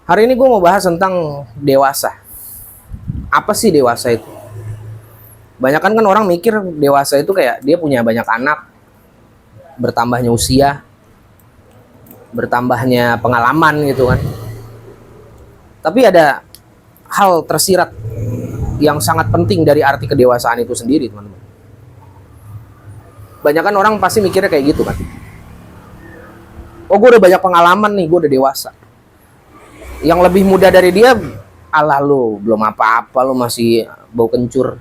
Hari ini gue mau bahas tentang dewasa. Apa sih dewasa itu? Banyak kan orang mikir dewasa itu kayak dia punya banyak anak, bertambahnya usia, bertambahnya pengalaman gitu kan. Tapi ada hal tersirat yang sangat penting dari arti kedewasaan itu sendiri, teman-teman. Banyak kan orang pasti mikirnya kayak gitu kan. Oh, gue udah banyak pengalaman nih, gue udah dewasa. Yang lebih muda dari dia, alah lu belum apa-apa, lu masih bau kencur,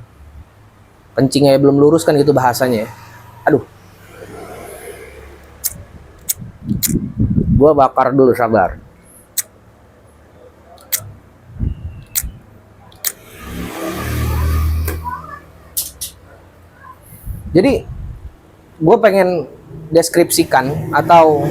kencingnya belum lurus kan gitu bahasanya ya. Aduh, gua bakar dulu, sabar. Jadi gue pengen deskripsikan atau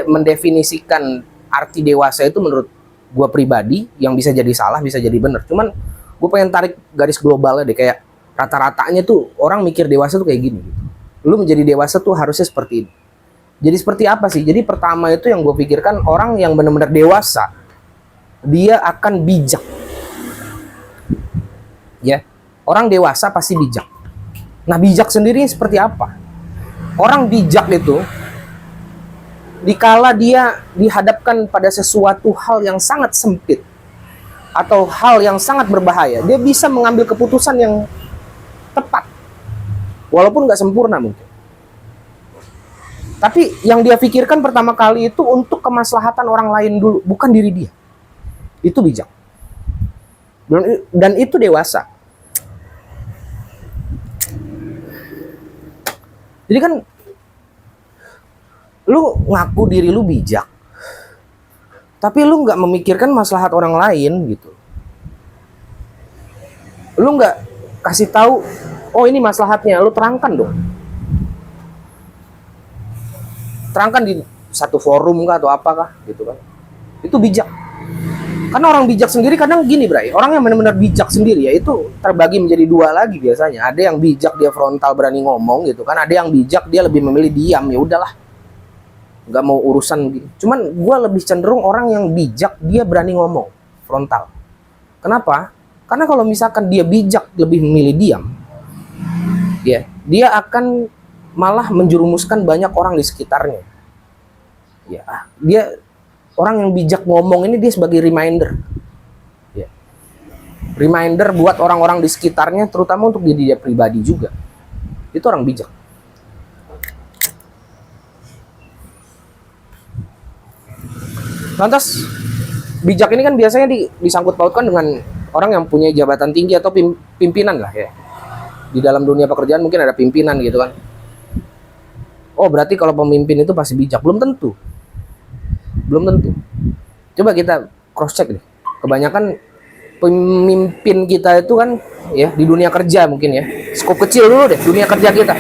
mendefinisikan arti dewasa itu menurut gue pribadi, yang bisa jadi salah bisa jadi benar. Cuman gue pengen tarik garis globalnya deh, kayak rata-ratanya tuh orang mikir dewasa tuh kayak gini gitu. Lu menjadi dewasa tuh harusnya seperti ini. Jadi seperti apa sih? Jadi pertama itu yang gue pikirkan, orang yang benar-benar dewasa dia akan bijak. Ya, orang dewasa pasti bijak. Nah, bijak sendiri seperti apa? Orang bijak itu dikala dia dihadapkan pada sesuatu hal yang sangat sempit atau hal yang sangat berbahaya, dia bisa mengambil keputusan yang tepat, walaupun nggak sempurna mungkin. Tapi yang dia pikirkan pertama kali itu untuk kemaslahatan orang lain dulu, bukan diri dia. Itu bijak. Dan itu dewasa. Jadi kan lu ngaku diri lu bijak, tapi lu nggak memikirkan maslahat orang lain gitu. Lu nggak kasih tahu, oh ini maslahatnya, lu terangkan dong. Terangkan di satu forum kah atau apakah gitu kan. Itu bijak. Karena orang bijak sendiri kadang gini, Bray. Orang yang benar-benar bijak sendiri ya itu terbagi menjadi dua lagi biasanya. Ada yang bijak dia frontal berani ngomong gitu kan. Ada yang bijak dia lebih memilih diam, ya udahlah, nggak mau urusan gitu. Cuman gue lebih cenderung orang yang bijak dia berani ngomong frontal. Kenapa? Karena kalau misalkan dia bijak lebih memilih diam, ya dia akan malah menjerumuskan banyak orang di sekitarnya. Ya, dia orang yang bijak ngomong ini dia sebagai reminder, ya. Reminder buat orang-orang di sekitarnya, terutama untuk diri dia pribadi juga. Itu orang bijak. Lantas bijak ini kan biasanya disangkut pautkan dengan orang yang punya jabatan tinggi atau pimpinan lah ya. Di dalam dunia pekerjaan mungkin ada pimpinan gitu kan. Oh, berarti kalau pemimpin itu pasti bijak. Belum tentu. Belum tentu. Coba kita cross check deh. Kebanyakan pemimpin kita itu kan ya di dunia kerja mungkin ya. Skop kecil dulu deh dunia kerja kita.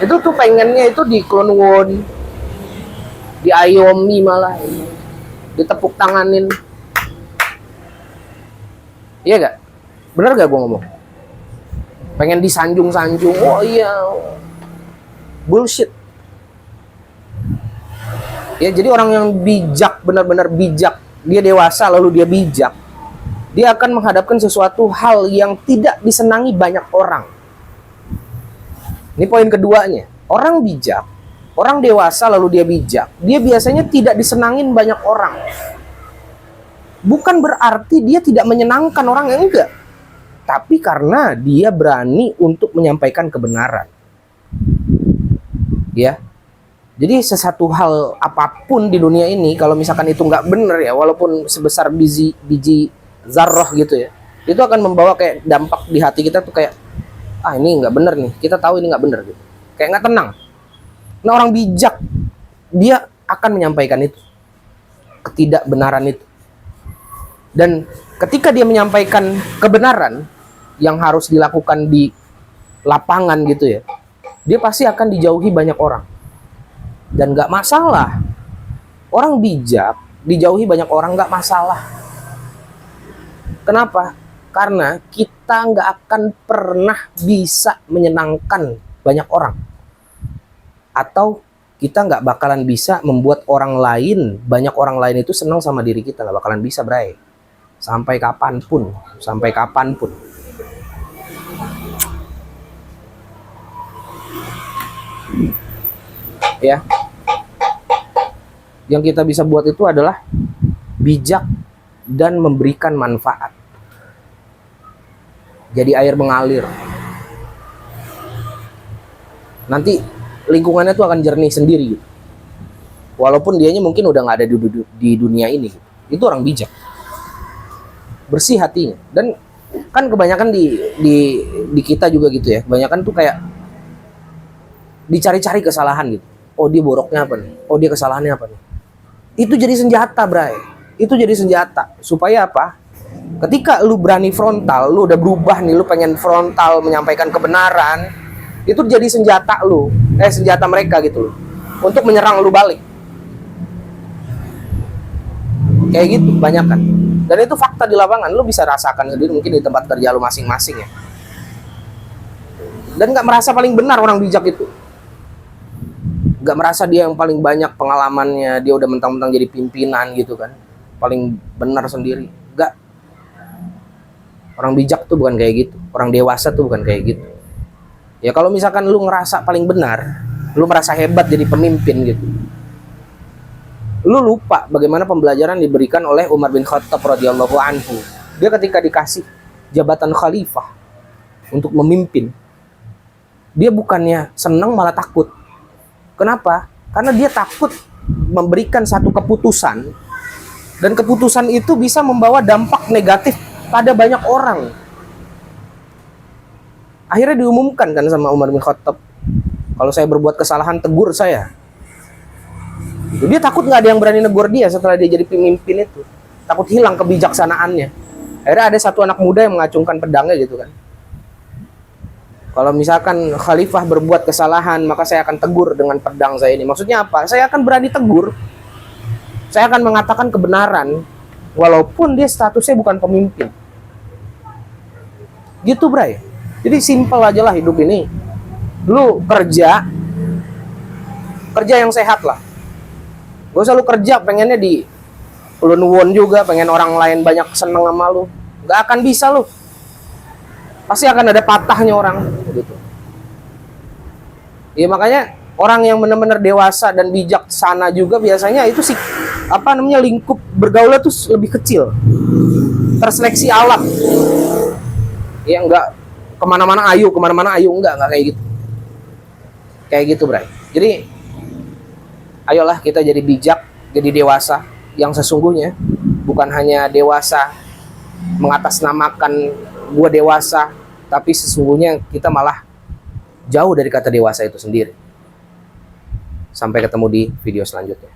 Itu tuh pengennya itu di Klonwon, diayomi malah, ditepuk tanganin. Iya gak? Bener gak gue ngomong? Pengen disanjung-sanjung. Oh iya, bullshit. Ya, jadi orang yang bijak, benar-benar bijak, dia dewasa lalu dia bijak, dia akan menghadapkan sesuatu hal yang tidak disenangi banyak orang. Ini poin keduanya. Orang bijak, orang dewasa lalu dia bijak, dia biasanya tidak disenangin banyak orang. Bukan berarti dia tidak menyenangkan orang, yang enggak. Tapi karena dia berani untuk menyampaikan kebenaran. Ya. Jadi sesuatu hal apapun di dunia ini, kalau misalkan itu nggak bener ya, walaupun sebesar biji zarrah gitu ya, itu akan membawa kayak dampak di hati kita tuh kayak, ah ini nggak bener nih, kita tahu ini nggak bener gitu, kayak nggak tenang. Nah, orang bijak dia akan menyampaikan itu, ketidakbenaran itu. Dan ketika dia menyampaikan kebenaran yang harus dilakukan di lapangan gitu ya, dia pasti akan dijauhi banyak orang. Dan gak masalah. Orang bijak dijauhi banyak orang gak masalah. Kenapa? Karena kita gak akan pernah bisa menyenangkan banyak orang, atau kita nggak bakalan bisa membuat banyak orang lain itu senang sama diri kita. Nggak bakalan bisa, Bray. Sampai kapanpun. Ya. Yang kita bisa buat itu adalah bijak dan memberikan manfaat. Jadi air mengalir. Nanti lingkungannya tuh akan jernih sendiri gitu. Walaupun dianya mungkin udah nggak ada di dunia ini gitu. Itu orang bijak, bersih hatinya. Dan kan kebanyakan di kita juga gitu ya, kebanyakan tuh kayak dicari-cari kesalahan gitu. Oh, dia boroknya apa nih, oh dia kesalahannya apa nih. Itu jadi senjata, Bray. Itu jadi senjata supaya apa? Ketika lu berani frontal, lu udah berubah nih, lu pengen frontal menyampaikan kebenaran, itu jadi senjata senjata mereka gitu loh, untuk menyerang lu balik. Kayak gitu banyak kan. Dan itu fakta di lapangan, lu bisa rasakan sendiri mungkin di tempat kerja lu masing-masing ya. Dan gak merasa paling benar orang bijak itu. Gak merasa dia yang paling banyak pengalamannya, dia udah mentang-mentang jadi pimpinan gitu kan, paling benar sendiri. Gak. Orang bijak tuh bukan kayak gitu. Orang dewasa tuh bukan kayak gitu. Ya kalau misalkan lu ngerasa paling benar, lu merasa hebat jadi pemimpin gitu, lu lupa bagaimana pembelajaran diberikan oleh Umar bin Khattab radhiyallahu anhu. Dia ketika dikasih jabatan khalifah untuk memimpin, dia bukannya senang malah takut. Kenapa? Karena dia takut memberikan satu keputusan, dan keputusan itu bisa membawa dampak negatif pada banyak orang. Akhirnya diumumkan kan sama Umar bin Khattab, kalau saya berbuat kesalahan tegur saya. Dia takut nggak ada yang berani negur dia setelah dia jadi pemimpin itu. Takut hilang kebijaksanaannya. Akhirnya ada satu anak muda yang mengacungkan pedangnya gitu kan. Kalau misalkan khalifah berbuat kesalahan, maka saya akan tegur dengan pedang saya ini. Maksudnya apa? Saya akan berani tegur. Saya akan mengatakan kebenaran, walaupun dia statusnya bukan pemimpin. Gitu, Bray. Jadi simpel aja lah hidup ini. Lu kerja yang sehat lah. Gak usah lu kerja pengennya di ulun-ulun juga, pengen orang lain banyak seneng sama lu. Gak akan bisa lu. Pasti akan ada patahnya orang gitu. Ya makanya orang yang benar-benar dewasa dan bijaksana juga biasanya itu sih lingkup bergaulnya tuh lebih kecil. Terseleksi alam. Ya enggak kemana-mana ayo, enggak kayak gitu. Kayak gitu, Bray. Jadi ayolah kita jadi bijak, jadi dewasa yang sesungguhnya, bukan hanya dewasa mengatasnamakan gua dewasa, tapi sesungguhnya kita malah jauh dari kata dewasa itu sendiri. Sampai ketemu di video selanjutnya.